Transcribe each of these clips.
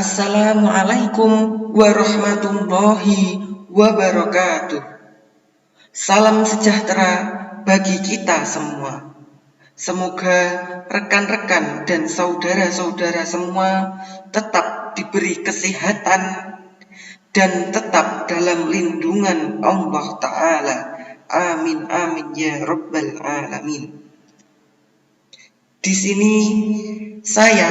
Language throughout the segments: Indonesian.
Assalamualaikum warahmatullahi wabarakatuh. Salam sejahtera bagi kita semua. Semoga rekan-rekan dan saudara-saudara semua tetap diberi kesehatan dan tetap dalam lindungan Allah Ta'ala. Amin amin ya rabbal alamin. Di sini saya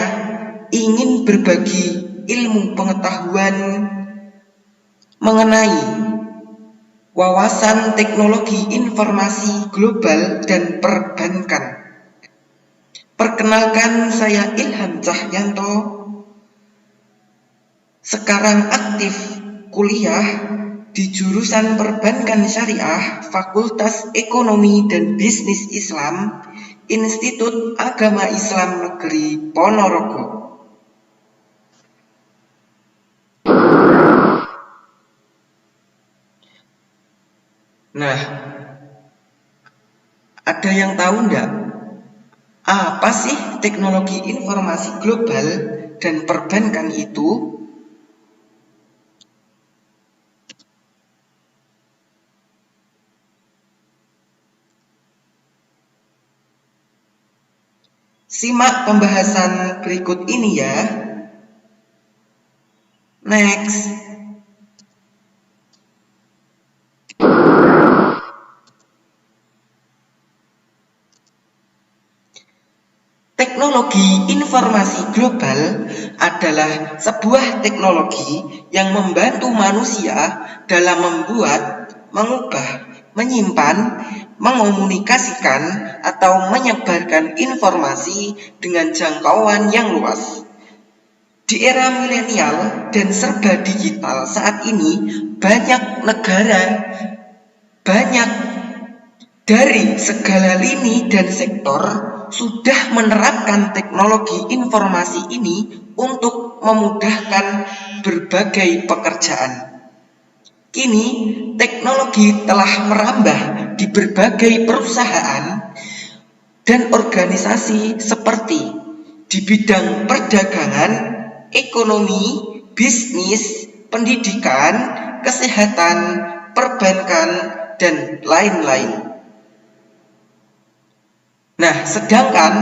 ingin berbagi ilmu pengetahuan mengenai wawasan teknologi informasi global dan perbankan. Perkenalkan, saya Ilham Cahyanto. Sekarang aktif kuliah di jurusan Perbankan Syariah, Fakultas Ekonomi dan Bisnis Islam, Institut Agama Islam Negeri Ponorogo. Nah, ada yang tahu enggak? Apa sih teknologi informasi global dan perbankan itu? Simak pembahasan berikut ini ya. Next. Teknologi informasi global adalah sebuah teknologi yang membantu manusia dalam membuat, mengubah, menyimpan, mengomunikasikan, atau menyebarkan informasi dengan jangkauan yang luas. Di era milenial dan serba digital saat ini, banyak negara, banyak dari segala lini dan sektor sudah menerapkan teknologi informasi ini untuk memudahkan berbagai pekerjaan. Kini, teknologi telah merambah di berbagai perusahaan dan organisasi seperti di bidang perdagangan, ekonomi, bisnis, pendidikan, kesehatan, perbankan, dan lain-lain. Nah, sedangkan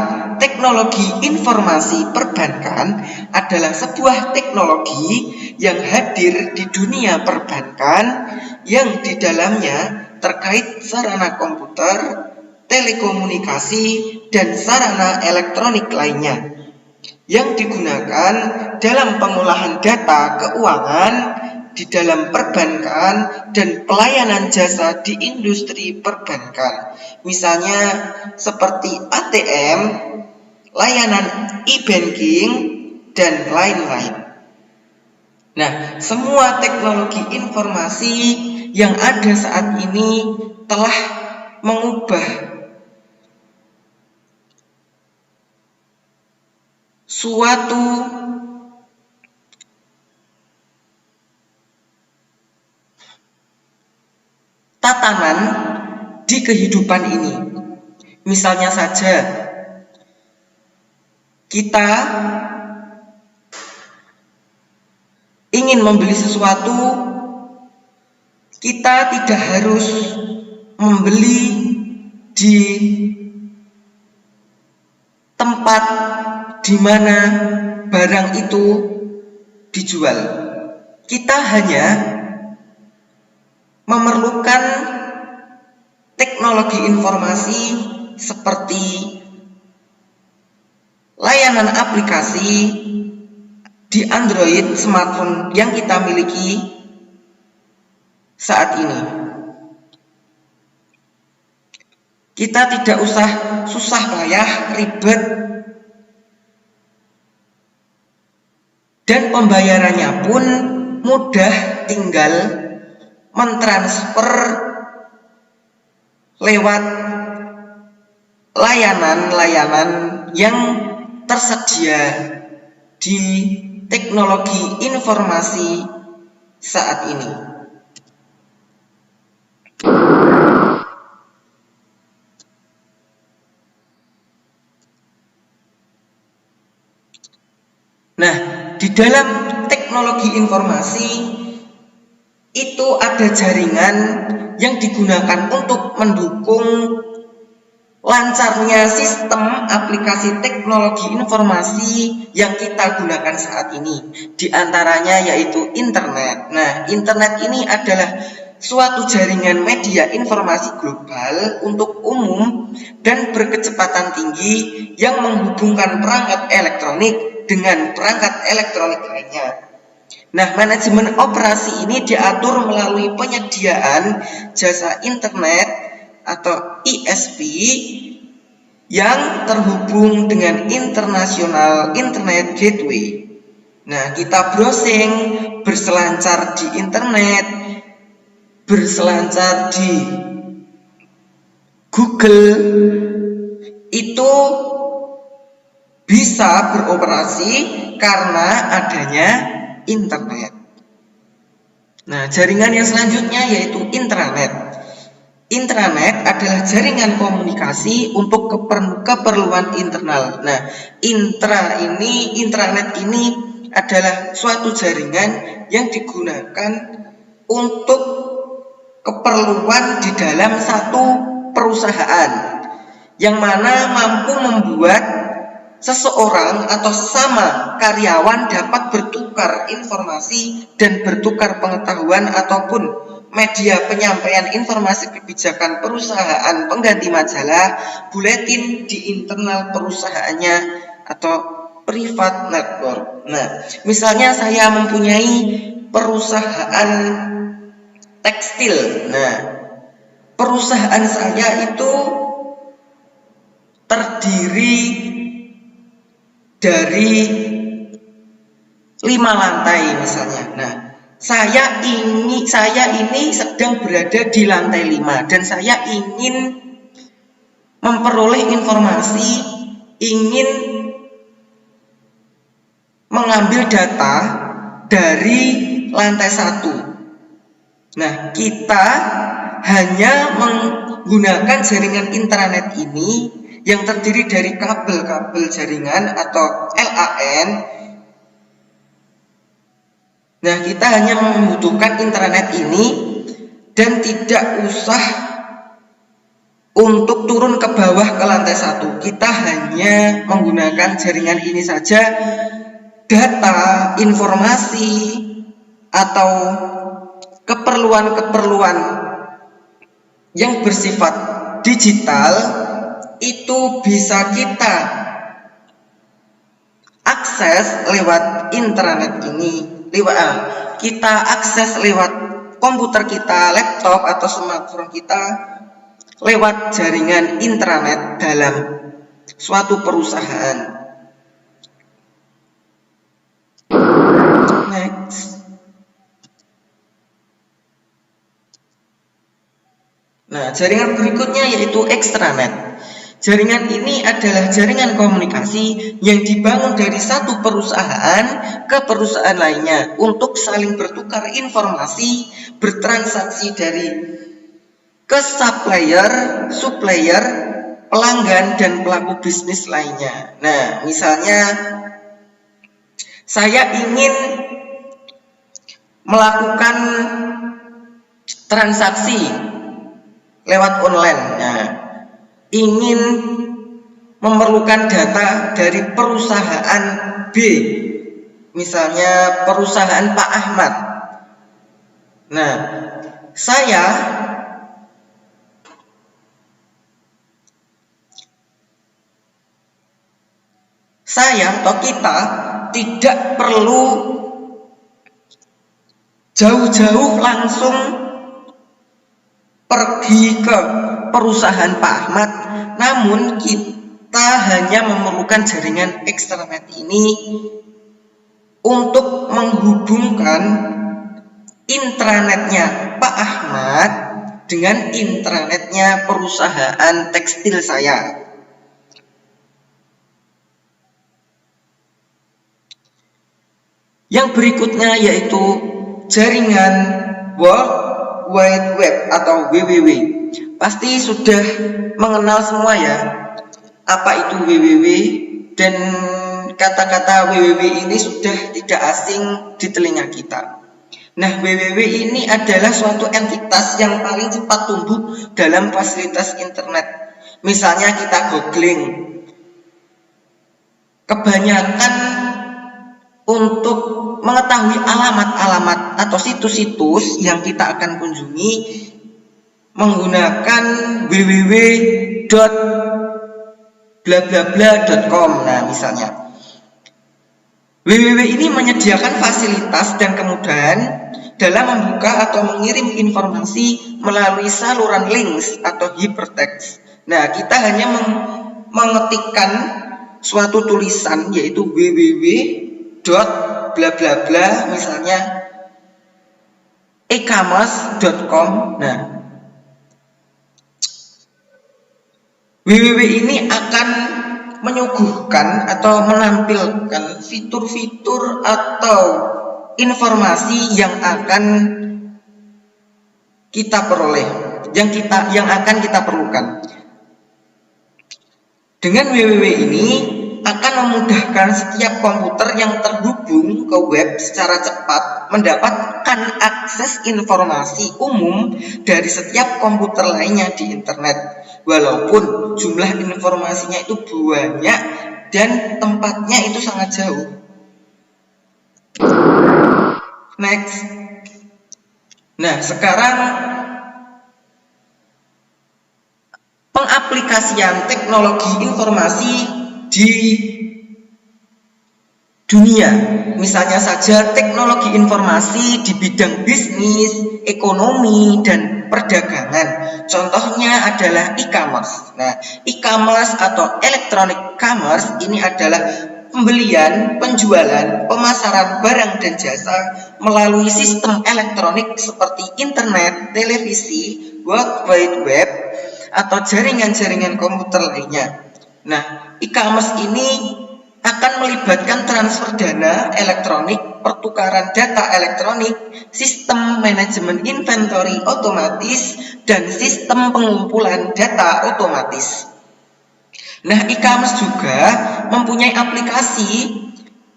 teknologi informasi perbankan adalah sebuah teknologi yang hadir di dunia perbankan yang di dalamnya terkait sarana komputer, telekomunikasi, dan sarana elektronik lainnya yang digunakan dalam pengolahan data keuangan di dalam perbankan dan pelayanan jasa di industri perbankan. Misalnya seperti ATM, layanan e-banking, dan lain-lain. Nah, semua teknologi informasi yang ada saat ini telah mengubah suatu tatanan di kehidupan ini. Misalnya saja, kita ingin membeli sesuatu, kita tidak harus membeli di tempat di mana barang itu dijual. Kita hanya memerlukan teknologi informasi seperti layanan aplikasi di Android smartphone yang kita miliki saat ini. Kita tidak usah susah payah, ribet, dan pembayarannya pun mudah, tinggal mentransfer lewat layanan-layanan yang tersedia di teknologi informasi saat ini. Nah, di dalam teknologi informasi itu ada jaringan yang digunakan untuk mendukung lancarnya sistem aplikasi teknologi informasi yang kita gunakan saat ini. Di antaranya yaitu internet. Nah, internet ini adalah suatu jaringan media informasi global untuk umum dan berkecepatan tinggi yang menghubungkan perangkat elektronik dengan perangkat elektronik lainnya. Nah, manajemen operasi ini diatur melalui penyediaan jasa internet atau ISP yang terhubung dengan International Internet Gateway. Nah, kita browsing, berselancar di internet, berselancar di Google, itu bisa beroperasi karena adanya internet. Nah, jaringan yang selanjutnya yaitu intranet. Intranet adalah jaringan komunikasi untuk keperluan internal. Nah, intranet ini adalah suatu jaringan yang digunakan untuk keperluan di dalam satu perusahaan, yang mana mampu membuat seseorang atau sama karyawan dapat bertukar informasi dan bertukar pengetahuan ataupun media penyampaian informasi kebijakan perusahaan, pengganti majalah, buletin di internal perusahaannya atau private network. Nah, misalnya saya mempunyai perusahaan tekstil. Nah, perusahaan saya itu terdiri dari 5 lantai misalnya. Nah, saya ini sedang berada di lantai 5 dan saya ingin memperoleh informasi, ingin mengambil data dari lantai 1. Nah, kita hanya menggunakan jaringan intranet ini yang terdiri dari kabel-kabel jaringan atau LAN. Nah, kita hanya membutuhkan intranet ini dan tidak usah untuk turun ke bawah ke lantai 1. Kita hanya menggunakan jaringan ini saja. Data, informasi, atau keperluan-keperluan yang bersifat digital itu bisa kita akses lewat intranet ini. Kita akses lewat komputer kita, laptop atau smartphone kita lewat jaringan intranet dalam suatu perusahaan. Next. Nah, jaringan berikutnya yaitu extranet. Jaringan ini adalah jaringan komunikasi yang dibangun dari satu perusahaan ke perusahaan lainnya untuk saling bertukar informasi, bertransaksi dari ke supplier, pelanggan, dan pelaku bisnis lainnya. Nah, misalnya saya ingin melakukan transaksi lewat online. Nah, ingin memerlukan data dari perusahaan B, misalnya perusahaan Pak Ahmad. Nah, saya atau kita tidak perlu jauh-jauh langsung pergi ke perusahaan Pak Ahmad, namun kita hanya memerlukan jaringan extranet ini untuk menghubungkan intranetnya Pak Ahmad dengan intranetnya perusahaan tekstil saya. Yang berikutnya yaitu jaringan World Wide Web atau WWW. Pasti sudah mengenal semua ya apa itu WWW dan kata-kata www ini sudah tidak asing di telinga kita. Nah, www ini adalah suatu entitas yang paling cepat tumbuh dalam fasilitas internet. Misalnya kita googling, kebanyakan untuk mengetahui alamat-alamat atau situs-situs yang kita akan kunjungi menggunakan www.blablabla.com. Nah, misalnya www ini menyediakan fasilitas dan kemudahan dalam membuka atau mengirim informasi melalui saluran links atau hypertext. Nah, kita hanya mengetikkan suatu tulisan yaitu www.blablabla, misalnya e-commerce.com. Nah, www ini akan menyuguhkan atau menampilkan fitur-fitur atau informasi yang akan kita peroleh, yang akan kita perlukan. Dengan www ini akan memudahkan setiap komputer yang terhubung ke web secara cepat mendapatkan akses informasi umum dari setiap komputer lainnya di internet, walaupun jumlah informasinya itu banyak dan tempatnya itu sangat jauh. Next. Nah, sekarang pengaplikasian teknologi informasi di dunia. Misalnya saja teknologi informasi di bidang bisnis, ekonomi, dan perdagangan. Contohnya adalah e-commerce. Nah, e-commerce atau electronic commerce ini adalah pembelian, penjualan, pemasaran barang dan jasa melalui sistem elektronik seperti internet, televisi, World Wide Web, atau jaringan-jaringan komputer lainnya. Nah, e-commerce ini akan melibatkan transfer dana elektronik, pertukaran data elektronik, sistem manajemen inventory otomatis, dan sistem pengumpulan data otomatis. Nah, e-commerce juga mempunyai aplikasi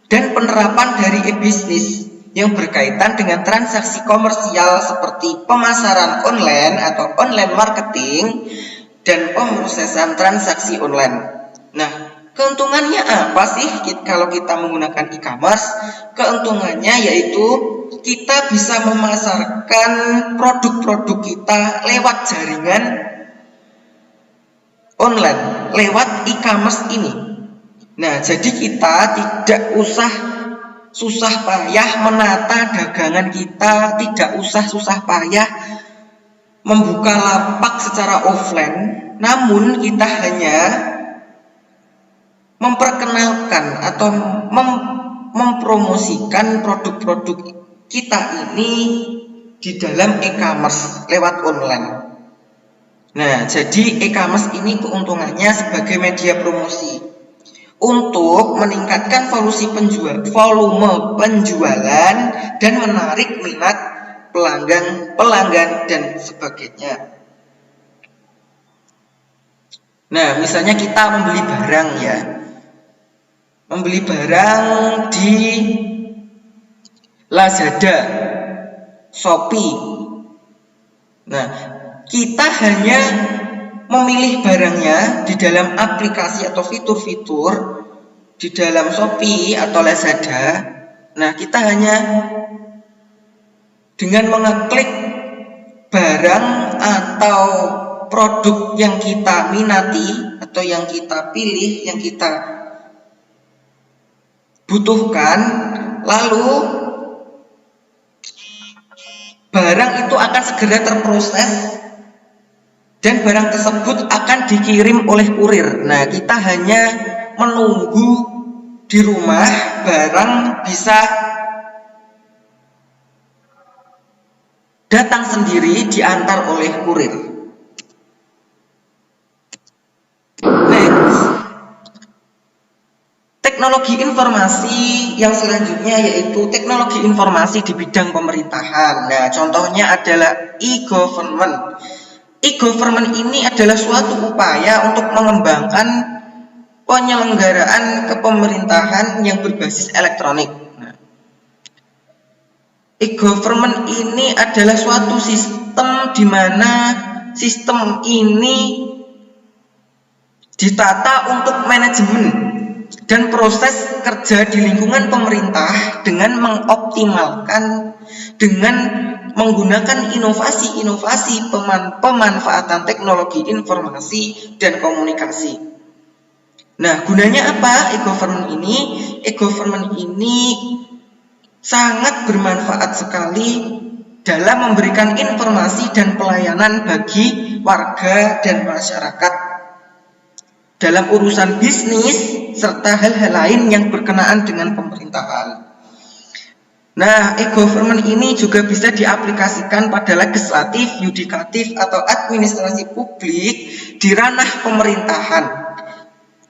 dan penerapan dari e-business yang berkaitan dengan transaksi komersial seperti pemasaran online atau online marketing dan pemrosesan transaksi online. Nah, keuntungannya apa sih kalau kita menggunakan e-commerce? Keuntungannya yaitu kita bisa memasarkan produk-produk kita lewat jaringan online, lewat e-commerce ini. Nah, jadi kita tidak usah susah payah menata dagangan kita, tidak usah susah payah membuka lapak secara offline, namun kita hanya memperkenalkan atau mempromosikan produk-produk kita ini di dalam e-commerce lewat online. Nah, jadi e-commerce ini keuntungannya sebagai media promosi untuk meningkatkan volume penjualan dan menarik minat pelanggan dan sebagainya. Nah, misalnya kita membeli barang ya. Membeli barang di Lazada, Shopee. Nah, kita hanya memilih barangnya di dalam aplikasi atau fitur-fitur di dalam Shopee atau Lazada. Nah, kita hanya dengan mengeklik barang atau produk yang kita minati atau yang kita pilih, yang kita butuhkan, lalu barang itu akan segera terproses dan barang tersebut akan dikirim oleh kurir. Nah, kita hanya menunggu di rumah, barang bisa datang sendiri, diantar oleh kurir. Next. Teknologi informasi yang selanjutnya yaitu teknologi informasi di bidang pemerintahan. Nah, contohnya adalah e-government. E-government ini adalah suatu upaya untuk mengembangkan penyelenggaraan kepemerintahan yang berbasis elektronik. Nah, e-government ini adalah suatu sistem di mana sistem ini ditata untuk manajemen dan proses kerja di lingkungan pemerintah dengan mengoptimalkan dengan menggunakan inovasi-inovasi pemanfaatan teknologi informasi dan komunikasi. Nah, gunanya apa e-government ini? E-government ini sangat bermanfaat sekali dalam memberikan informasi dan pelayanan bagi warga dan masyarakat dalam urusan bisnis serta hal-hal lain yang berkenaan dengan pemerintahan. Nah, e-government ini juga bisa diaplikasikan pada legislatif, yudikatif, atau administrasi publik di ranah pemerintahan.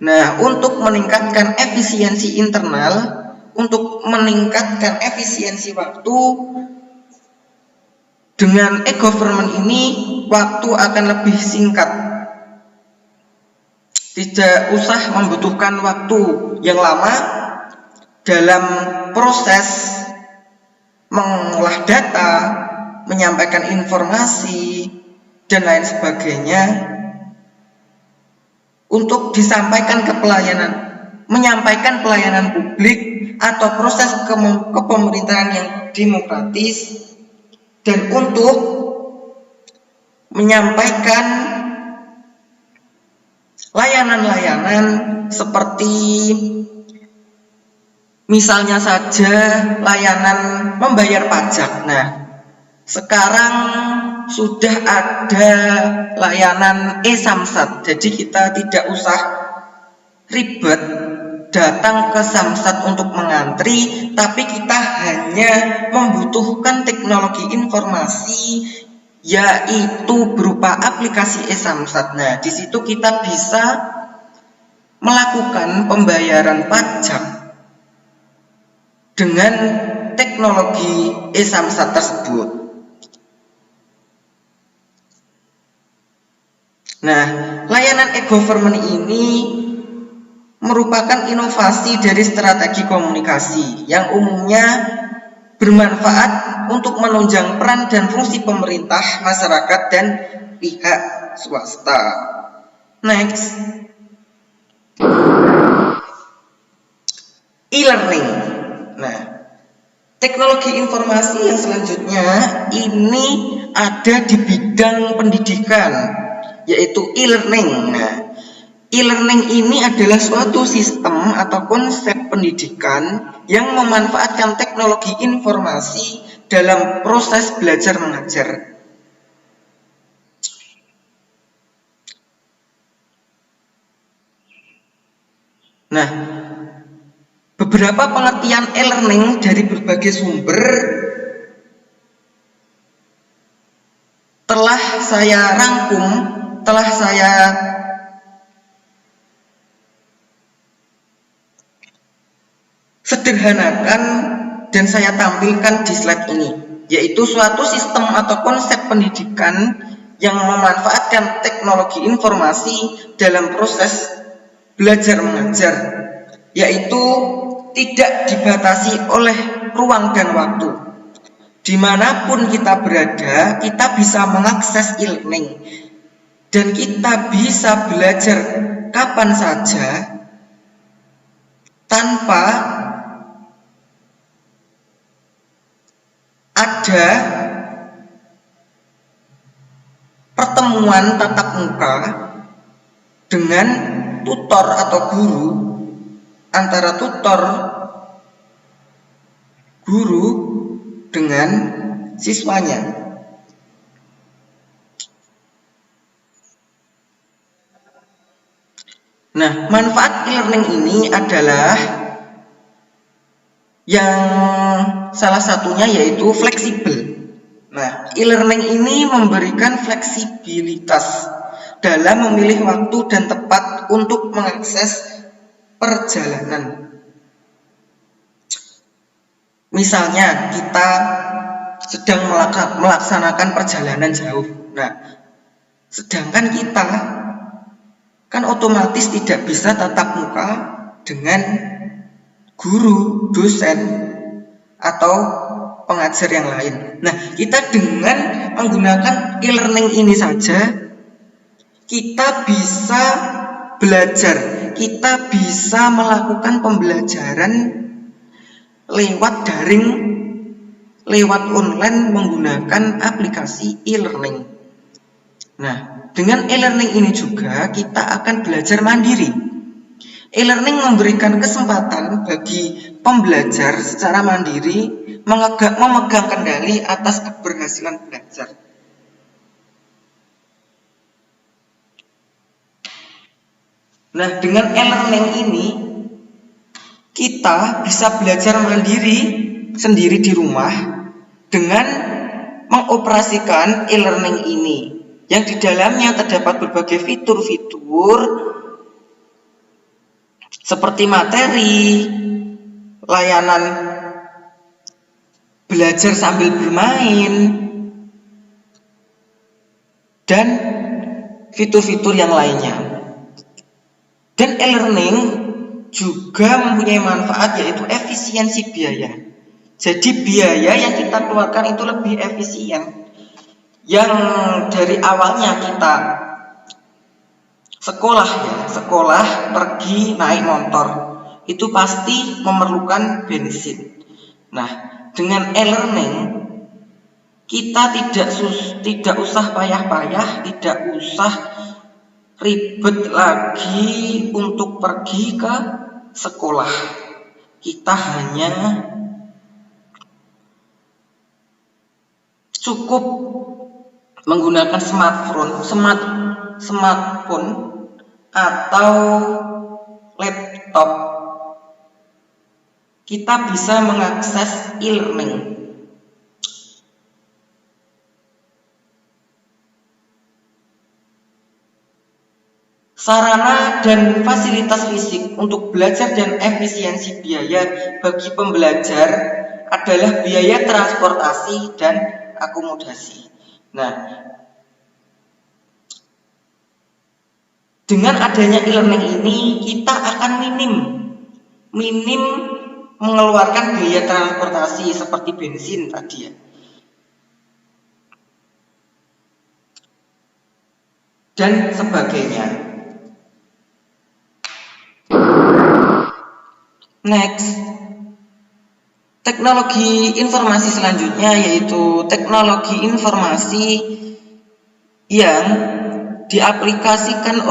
Nah, untuk meningkatkan efisiensi internal, untuk meningkatkan efisiensi waktu, dengan e-government ini waktu akan lebih singkat. Tidak usah membutuhkan waktu yang lama dalam proses mengolah data, menyampaikan informasi, dan lain sebagainya untuk disampaikan ke pelayanan, menyampaikan pelayanan publik atau proses kepemerintahan yang demokratis, dan untuk menyampaikan layanan-layanan seperti misalnya saja layanan membayar pajak. Nah, sekarang sudah ada layanan e-Samsat, jadi kita tidak usah ribet datang ke Samsat untuk mengantri, tapi kita hanya membutuhkan teknologi informasi, yaitu berupa aplikasi e-Samsat. Nah, di situ kita bisa melakukan pembayaran pajak dengan teknologi e-Samsat tersebut. Nah, layanan e-government ini merupakan inovasi dari strategi komunikasi yang umumnya bermanfaat untuk menunjang peran dan fungsi pemerintah, masyarakat, dan pihak swasta. Next, e-learning. Nah, teknologi informasi yang selanjutnya ini ada di bidang pendidikan, yaitu e-learning. Nah, e-learning ini adalah suatu sistem atau konsep pendidikan yang memanfaatkan teknologi informasi dalam proses belajar mengajar. Nah, beberapa pengertian e-learning dari berbagai sumber telah saya rangkum, telah saya sederhanakan dan saya tampilkan di slide ini, yaitu suatu sistem atau konsep pendidikan yang memanfaatkan teknologi informasi dalam proses belajar mengajar, yaitu tidak dibatasi oleh ruang dan waktu. Dimanapun kita berada, kita bisa mengakses e-learning dan kita bisa belajar kapan saja tanpa ada pertemuan tatap muka dengan tutor atau guru, antara tutor guru dengan siswanya. Nah, manfaat e-learning ini adalah yang salah satunya yaitu fleksibel. Nah, e-learning ini memberikan fleksibilitas dalam memilih waktu dan tempat untuk mengakses perjalanan. Misalnya kita sedang melaksanakan perjalanan jauh. Nah, sedangkan kita kan otomatis tidak bisa tatap muka dengan guru, dosen, atau pengajar yang lain. Nah, kita dengan menggunakan e-learning ini saja, kita bisa belajar, kita bisa melakukan pembelajaran lewat daring, lewat online menggunakan aplikasi e-learning. Nah, dengan e-learning ini juga kita akan belajar mandiri. E-learning memberikan kesempatan bagi pembelajar secara mandiri memegang kendali atas keberhasilan belajar. Nah, dengan e-learning ini kita bisa belajar mandiri sendiri di rumah dengan mengoperasikan e-learning ini, yang di dalamnya terdapat berbagai fitur-fitur seperti materi, layanan belajar sambil bermain, dan fitur-fitur yang lainnya. Dan e-learning juga mempunyai manfaat, yaitu efisiensi biaya. Jadi biaya yang kita keluarkan itu lebih efisien. Yang dari awalnya kita sekolah pergi naik motor, itu pasti memerlukan bensin. Nah, dengan e-learning kita tidak usah payah-payah, tidak usah ribet lagi untuk pergi ke sekolah. Kita hanya cukup menggunakan smartphone atau laptop. Kita bisa mengakses e-learning. Sarana dan fasilitas fisik untuk belajar dan efisiensi biaya bagi pembelajar adalah biaya transportasi dan akomodasi. Nah, dengan adanya e-learning ini kita akan minim mengeluarkan biaya transportasi seperti bensin tadi ya. Dan sebagainya. Next, teknologi informasi selanjutnya yaitu teknologi informasi yang diaplikasikan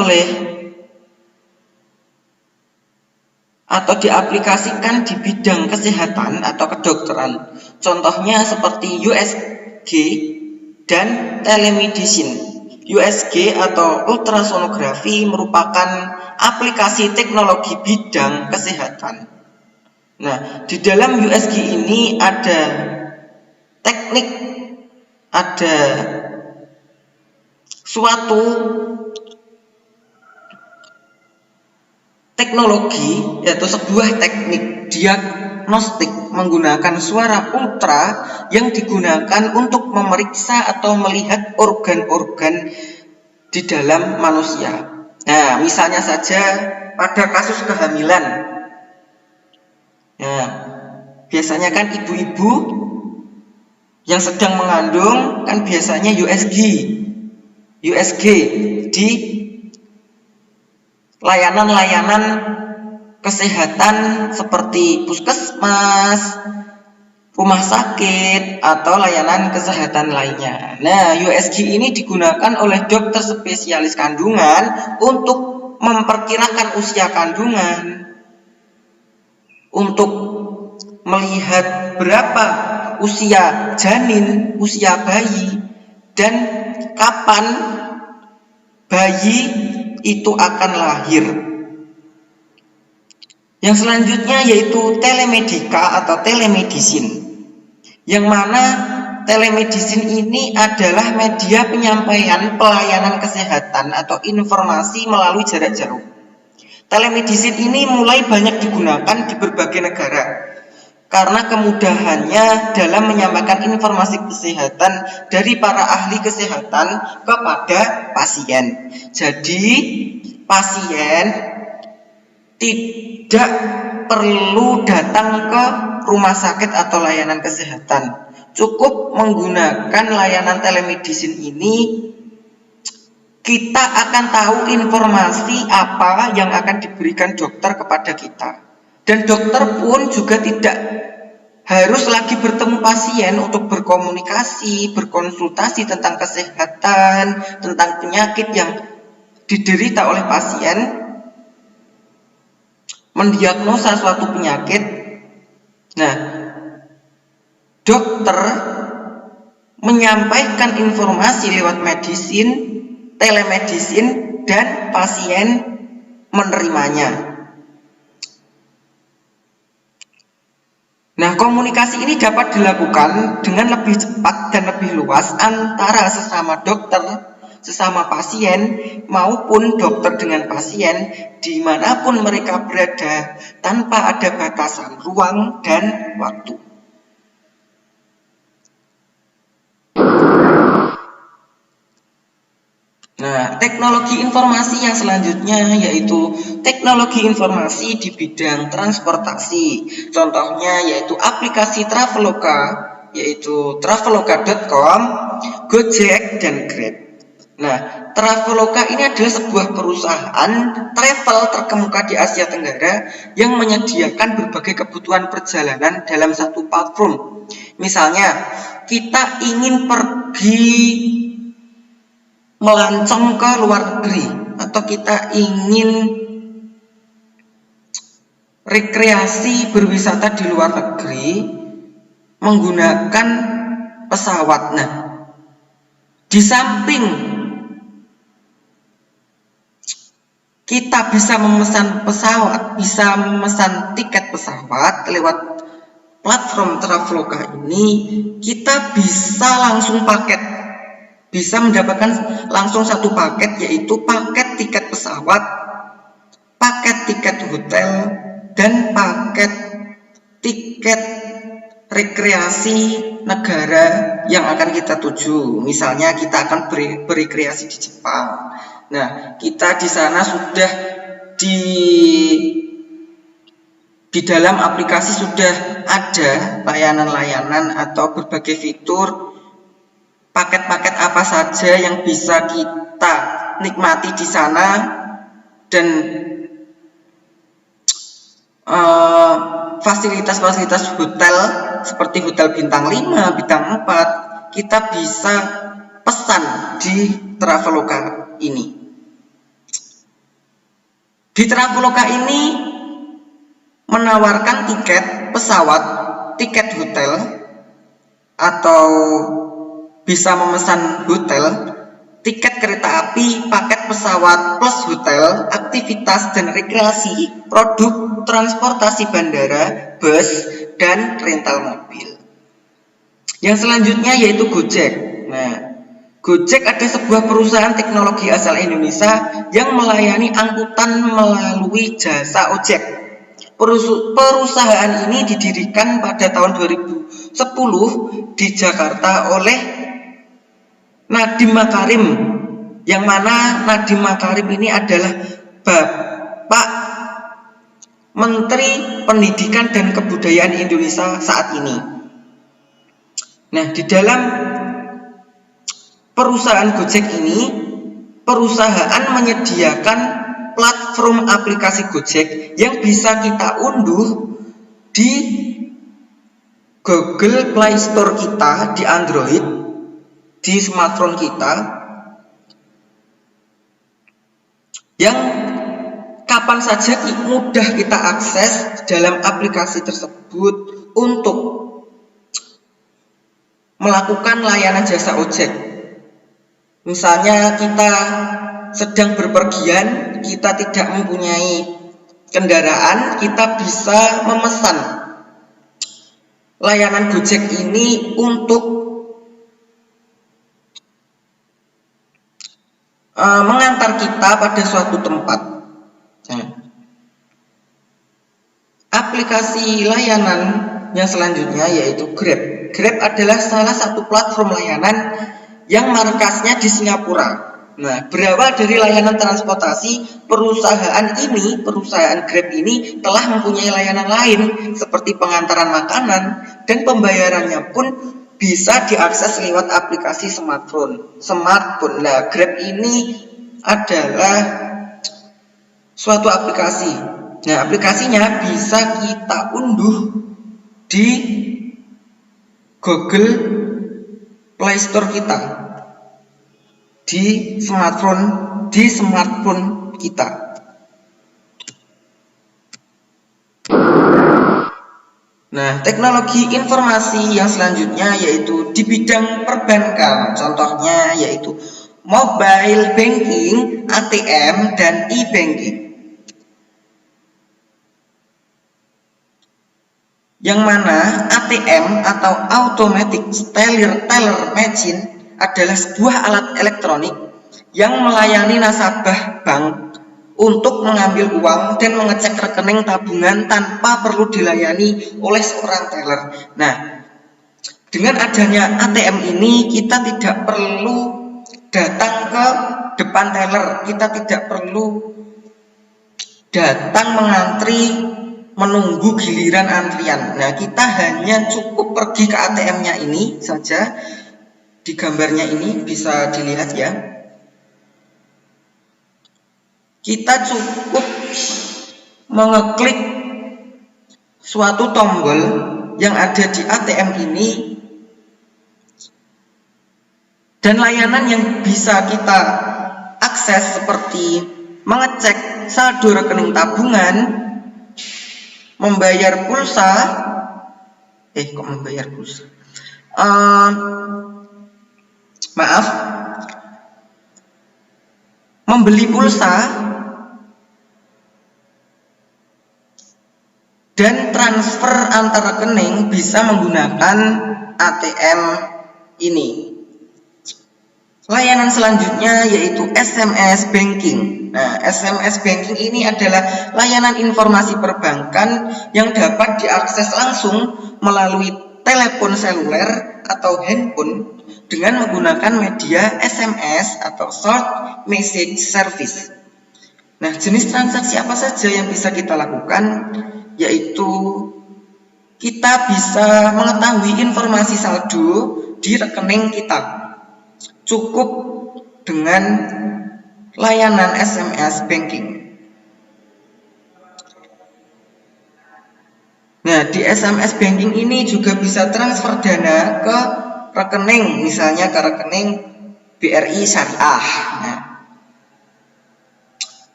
di bidang kesehatan atau kedokteran. Contohnya seperti USG dan telemedicine. USG atau ultrasonografi merupakan aplikasi teknologi bidang kesehatan. Nah, di dalam USG ini ada teknik, ada suatu teknologi, yaitu sebuah teknik diagnostik menggunakan suara ultra yang digunakan untuk memeriksa atau melihat organ-organ di dalam manusia. Nah, misalnya saja pada kasus kehamilan. Nah, biasanya kan ibu-ibu yang sedang mengandung kan biasanya USG di layanan-layanan kesehatan seperti puskesmas, rumah sakit, atau layanan kesehatan lainnya. Nah, USG ini digunakan oleh dokter spesialis kandungan untuk memperkirakan usia kandungan, untuk melihat berapa usia janin, usia bayi, dan kapan bayi itu akan lahir. Yang selanjutnya yaitu telemedika atau telemedicine, yang mana telemedicine ini adalah media penyampaian pelayanan kesehatan atau informasi melalui jarak jauh. Telemedicine ini mulai banyak digunakan di berbagai negara karena kemudahannya dalam menyampaikan informasi kesehatan dari para ahli kesehatan kepada pasien. Jadi pasien tidak perlu datang ke rumah sakit atau layanan kesehatan. Cukup menggunakan layanan telemedicine ini, kita akan tahu informasi apa yang akan diberikan dokter kepada kita. Dan dokter pun juga tidak harus lagi bertemu pasien untuk berkomunikasi, berkonsultasi tentang kesehatan, tentang penyakit yang diderita oleh pasien, mendiagnosa suatu penyakit. Nah, dokter menyampaikan informasi lewat telemedicine, dan pasien menerimanya. Nah, komunikasi ini dapat dilakukan dengan lebih cepat dan lebih luas antara sesama dokter, sesama pasien, maupun dokter dengan pasien dimanapun mereka berada, tanpa ada batasan ruang dan waktu. Nah, teknologi informasi yang selanjutnya yaitu teknologi informasi di bidang transportasi. Contohnya yaitu aplikasi Traveloka, yaitu traveloka.com, Gojek, dan Grab. Nah, Traveloka ini adalah sebuah perusahaan travel terkemuka di Asia Tenggara yang menyediakan berbagai kebutuhan perjalanan dalam satu platform. Misalnya, kita ingin pergi melancong ke luar negeri, atau kita ingin rekreasi berwisata di luar negeri menggunakan pesawat. Nah, di samping kita bisa memesan pesawat, bisa memesan tiket pesawat lewat platform Traveloka ini, kita bisa langsung bisa mendapatkan langsung satu paket, yaitu paket tiket pesawat, paket tiket hotel, dan paket tiket rekreasi negara yang akan kita tuju. Misalnya kita akan berekreasi di Jepang. Nah, kita di sana sudah di dalam aplikasi sudah ada layanan-layanan atau berbagai fitur, paket-paket apa saja yang bisa kita nikmati di sana, dan fasilitas-fasilitas hotel seperti hotel bintang 5, bintang 4 kita bisa pesan di Traveloka ini. Di Traveloka ini menawarkan tiket pesawat, tiket hotel, atau bisa memesan hotel, tiket kereta api, paket pesawat plus hotel, aktivitas dan rekreasi, produk transportasi bandara, bus, dan rental mobil. Yang selanjutnya yaitu Gojek. Nah, Gojek adalah sebuah perusahaan teknologi asal Indonesia yang melayani angkutan melalui jasa ojek. Perusahaan ini didirikan pada tahun 2010 di Jakarta oleh Nadiem Makarim, yang mana Nadiem Makarim ini adalah Bapak Menteri Pendidikan dan Kebudayaan Indonesia saat ini. Nah, di dalam perusahaan Gojek ini, perusahaan menyediakan platform aplikasi Gojek yang bisa kita unduh di Google Play Store kita, di Android, di smartphone kita, yang kapan saja mudah kita akses dalam aplikasi tersebut untuk melakukan layanan jasa ojek. Misalnya kita sedang berpergian, kita tidak mempunyai kendaraan, kita bisa memesan layanan Gojek ini untuk mengantar kita pada suatu tempat. Aplikasi layanan yang selanjutnya yaitu Grab. Grab adalah salah satu platform layanan yang markasnya di Singapura. Nah, berawal dari layanan transportasi, perusahaan Grab ini telah mempunyai layanan lain seperti pengantaran makanan dan pembayarannya pun bisa diakses lewat aplikasi smartphone. Nah, Grab ini adalah suatu aplikasi. Nah, aplikasinya bisa kita unduh di Google Play Store kita, di smartphone kita. Nah, teknologi informasi yang selanjutnya yaitu di bidang perbankan. Contohnya yaitu mobile banking, ATM, dan e-banking. Yang mana ATM atau Automatic Teller Machine adalah sebuah alat elektronik yang melayani nasabah bank untuk mengambil uang dan mengecek rekening tabungan tanpa perlu dilayani oleh seorang teller. Nah, dengan adanya ATM ini kita tidak perlu datang ke depan teller, kita tidak perlu datang mengantri menunggu giliran antrian. Nah, kita hanya cukup pergi ke ATM-nya ini saja. Di gambarnya ini bisa dilihat ya. Kita cukup mengeklik suatu tombol yang ada di ATM ini, dan layanan yang bisa kita akses seperti mengecek saldo rekening tabungan, membayar pulsa, membeli pulsa, dan transfer antar rekening bisa menggunakan ATM ini. Layanan selanjutnya yaitu SMS banking. Nah, SMS banking ini adalah layanan informasi perbankan yang dapat diakses langsung melalui telepon seluler atau handphone dengan menggunakan media SMS atau short message service. Nah, jenis transaksi apa saja yang bisa kita lakukan? Yaitu kita bisa mengetahui informasi saldo di rekening kita cukup dengan layanan SMS banking. Nah, di SMS banking ini juga bisa transfer dana ke rekening, misalnya ke rekening BRI Syariah. Nah,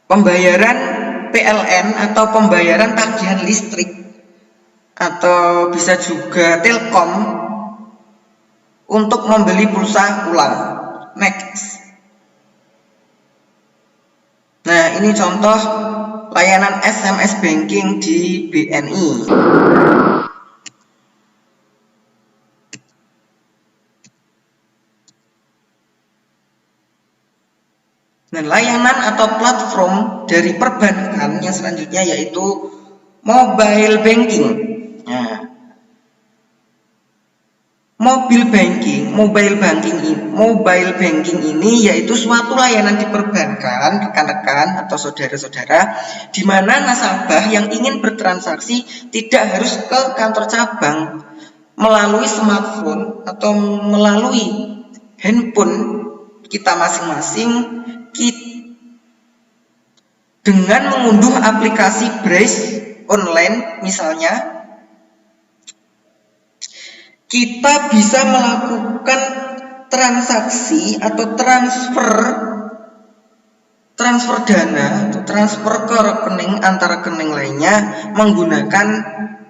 pembayaran PLN atau pembayaran tagihan listrik atau bisa juga Telkom untuk membeli pulsa ulang. Next. Nah, ini contoh layanan SMS banking di BNI. Dan layanan atau platform dari perbankan yang selanjutnya yaitu mobile banking. Nah, mobile banking ini yaitu suatu layanan di perbankan, rekan-rekan atau saudara-saudara, di mana nasabah yang ingin bertransaksi tidak harus ke kantor cabang, melalui smartphone atau melalui handphone kita masing-masing, dengan mengunduh aplikasi Braze online misalnya, kita bisa melakukan transaksi atau transfer dana atau transfer ke rekening antar rekening lainnya menggunakan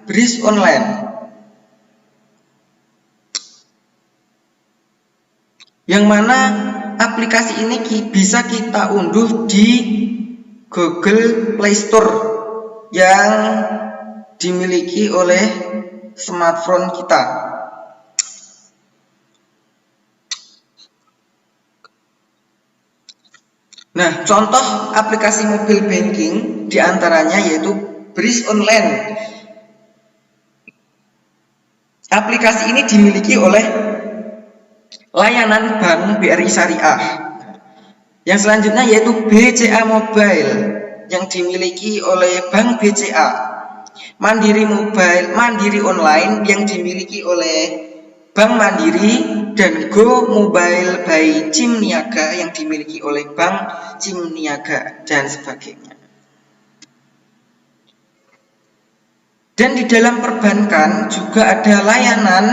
Braze online. Yang mana aplikasi ini bisa kita unduh di Google Play Store yang dimiliki oleh smartphone kita. Nah, contoh aplikasi mobile banking diantaranya yaitu Braze Online. Aplikasi ini dimiliki oleh layanan Bank BRI Syariah. Yang selanjutnya yaitu BCA Mobile yang dimiliki oleh Bank BCA, Mandiri Mobile, Mandiri Online yang dimiliki oleh Bank Mandiri, dan Go Mobile by Cim Niaga yang dimiliki oleh Bank Cim Niaga, dan sebagainya. Dan di dalam perbankan juga ada layanan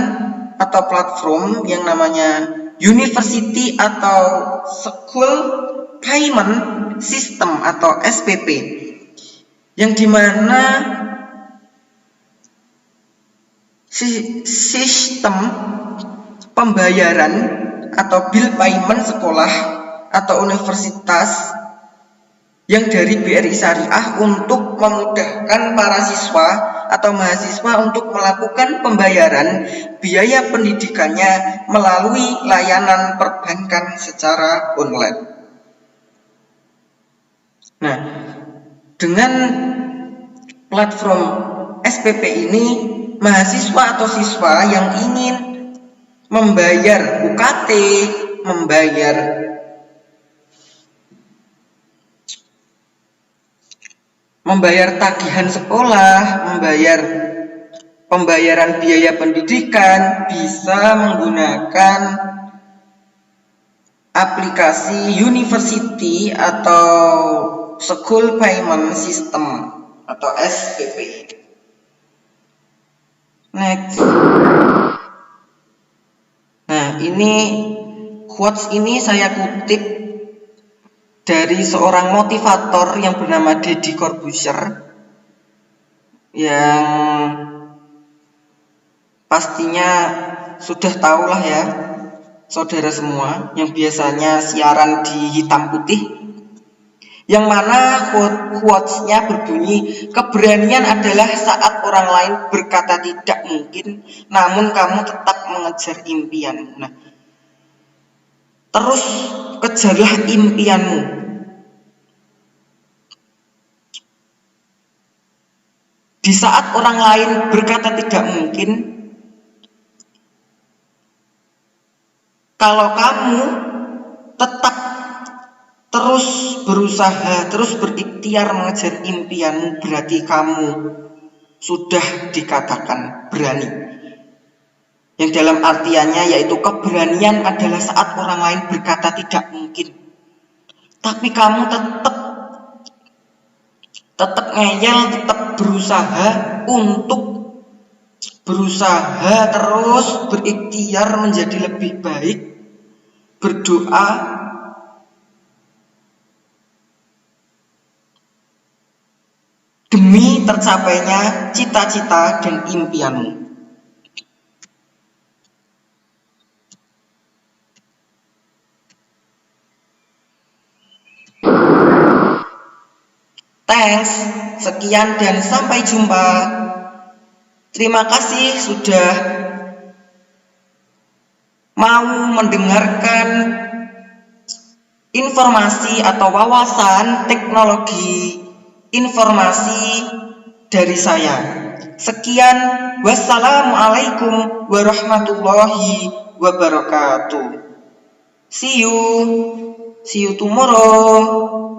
atau platform yang namanya University atau School Payment System atau SPP, yang dimana sistem pembayaran atau bill payment sekolah atau universitas yang dari BRI Syariah untuk memudahkan para siswa atau mahasiswa untuk melakukan pembayaran biaya pendidikannya melalui layanan perbankan secara online. Nah, dengan platform SPP ini, mahasiswa atau siswa yang ingin membayar UKT, membayar tagihan sekolah, membayar pembayaran biaya pendidikan bisa menggunakan aplikasi University atau School Payment System atau SPP. Next. Nah, ini quotes ini saya kutip dari seorang motivator yang bernama Deddy Corbuzier, yang pastinya sudah tahulah ya saudara semua, yang biasanya siaran di hitam putih, yang mana quotes-nya berbunyi, keberanian adalah saat orang lain berkata tidak mungkin, namun kamu tetap mengejar impianmu. Nah, terus kejarlah impianmu. Di saat orang lain berkata tidak mungkin, kalau kamu tetap terus berusaha, terus berikhtiar mengejar impianmu, berarti kamu sudah dikatakan berani. Yang dalam artiannya yaitu keberanian adalah saat orang lain berkata tidak mungkin, tapi kamu tetap ngeyel, tetap berusaha untuk berusaha terus berikhtiar menjadi lebih baik, berdoa demi tercapainya cita-cita dan impianmu. Thanks, sekian dan sampai jumpa. Terima kasih sudah mau mendengarkan informasi atau wawasan teknologi informasi dari saya. Sekian, wassalamualaikum warahmatullahi wabarakatuh. See you tomorrow.